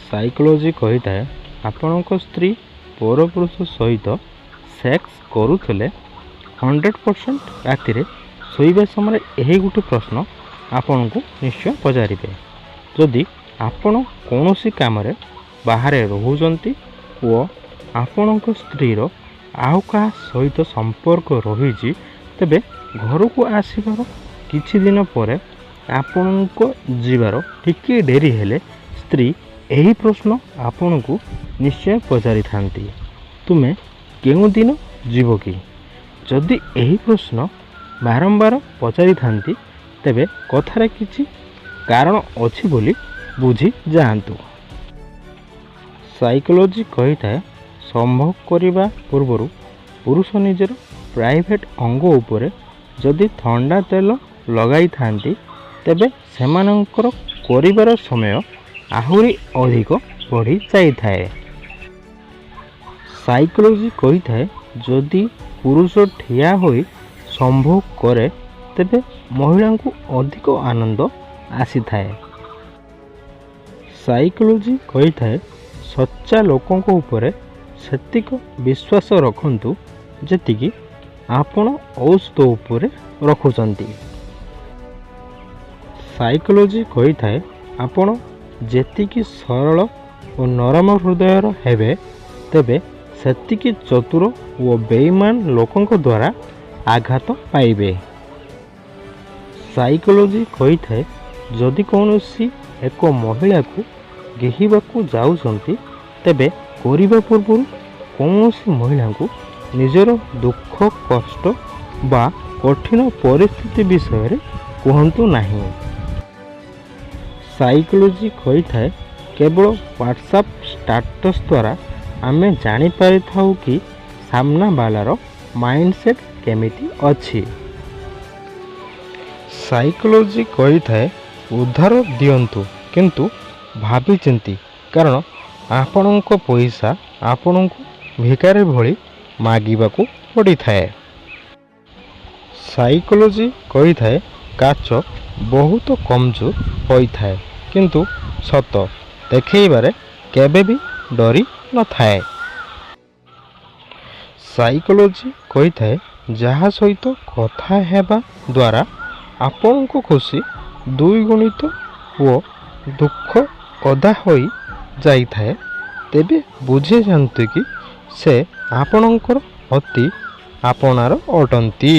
Psychology କହିଥାଏ ଆପଣଙ୍କ ସ୍ତ୍ରୀ ପରପୁରୁଷ ସହିତ ସେକ୍ସ କରୁଥିଲେ 100% ରାତିରେ ଶୋଇବା ସମୟରେ ଏହି ଗୋଟେ ପ୍ରଶ୍ନ ଆପଣଙ୍କୁ ନିଶ୍ଚୟ ପଚାରିବେ। ଯଦି ଆପଣ କୌଣସି କାମରେ ବାହାରେ ରହୁଛନ୍ତି ଓ ଆପଣଙ୍କ ସ୍ତ୍ରୀର ଆଉ କାହା ସହିତ ସମ୍ପର୍କ ରହିଛି, ତେବେ ଘରକୁ ଆସିବାର କିଛି ଦିନ ପରେ ଆପଣଙ୍କ ଯିବାର ଟିକିଏ ଡେରି ହେଲେ ସ୍ତ୍ରୀ ଏହି ପ୍ରଶ୍ନ ଆପଣଙ୍କୁ ନିଶ୍ଚୟ ପଚାରିଥାନ୍ତି, ତୁମେ କେଉଁଦିନ ଯିବ କି? ଯଦି ଏହି ପ୍ରଶ୍ନ ବାରମ୍ବାର ପଚାରିଥାନ୍ତି, ତେବେ କଥାରେ କିଛି କାରଣ ଅଛି ବୋଲି ବୁଝି ଯାଆନ୍ତୁ। ସାଇକୋଲୋଜି କହିଥାଏ ସମ୍ଭୋଗ କରିବା ପୂର୍ବରୁ ପୁରୁଷ ନିଜର ପ୍ରାଇଭେଟ୍ ଅଙ୍ଗ ଉପରେ ଯଦି ଥଣ୍ଡା ତେଲ ଲଗାଇଥାନ୍ତି, ତେବେ ସେମାନଙ୍କର କରିବାର ସମୟ ଆହୁରି ଅଧିକ ବଢ଼ି ଯାଇଥାଏ। ସାଇକୋଲୋଜି କହିଥାଏ ଯଦି ପୁରୁଷ ଠିଆ ହୋଇ ସମ୍ଭୋଗ କରେ, ତେବେ ମହିଳାଙ୍କୁ ଅଧିକ ଆନନ୍ଦ ଆସିଥାଏ। ସାଇକୋଲୋଜି କହିଥାଏ ସଚ୍ଚା ଲୋକଙ୍କ ଉପରେ ସେତିକି ବିଶ୍ୱାସ ରଖନ୍ତୁ ଯେତିକି ଆପଣ ଔଷଧ ଉପରେ ରଖୁଛନ୍ତି। ସାଇକୋଲୋଜି କହିଥାଏ ଆପଣ ଯେତିକି ସରଳ ଓ ନରମ ହୃଦୟର ହେବେ, ତେବେ ସେତିକି ଚତୁର ଓ ବେଇମାନ ଲୋକଙ୍କ ଦ୍ୱାରା ଆଘାତ ପାଇବେ। ସାଇକୋଲୋଜି କହିଥାଏ ଯଦି କୌଣସି ଏକ ମହିଳାକୁ ଗେହିବାକୁ ଯାଉଛନ୍ତି, ତେବେ କରିବା ପୂର୍ବରୁ କୌଣସି ମହିଳାଙ୍କୁ ନିଜର ଦୁଃଖ କଷ୍ଟ ବା କଠିନ ପରିସ୍ଥିତି ବିଷୟରେ କୁହନ୍ତୁ ନାହିଁ। ସାଇକୋଲୋଜି କହିଥାଏ କେବଳ ହ୍ୱାଟ୍ସଆପ୍ ଷ୍ଟାଟସ୍ ଦ୍ୱାରା ଆମେ ଜାଣିପାରିଥାଉ କି ସାମ୍ନାବାଲାର ମାଇଣ୍ଡସେଟ୍ କେମିତି ଅଛି। ସାଇକୋଲୋଜି କହିଥାଏ ଉଧାର ଦିଅନ୍ତୁ, କିନ୍ତୁ ଭାବିଚିନ୍ତି, କାରଣ ଆପଣଙ୍କ ପଇସା ଆପଣଙ୍କୁ ଭିକାରୀ ଭଳି ମାଗିବାକୁ ପଡ଼ିଥାଏ। ସାଇକୋଲୋଜି କହିଥାଏ କାଚ ବହୁତ କମଜୋର ହୋଇଥାଏ, କିନ୍ତୁ ସତ ଦେଖାଇବାରେ କେବେ ବି ଡରି ନଥାଏ। ସାଇକୋଲୋଜି କହିଥାଏ ଯାହା ସହିତ କଥା ହେବା ଦ୍ୱାରା ଆପଣଙ୍କ ଖୁସି ଦ୍ୱିଗୁଣିତ ଓ ଦୁଃଖ ଅଧା ହୋଇ ଯାଇଥାଏ, ତେବେ ବୁଝିଯାଆନ୍ତୁ କି ସେ ଆପଣଙ୍କର ଅତି ଆପଣାର ଅଟନ୍ତି।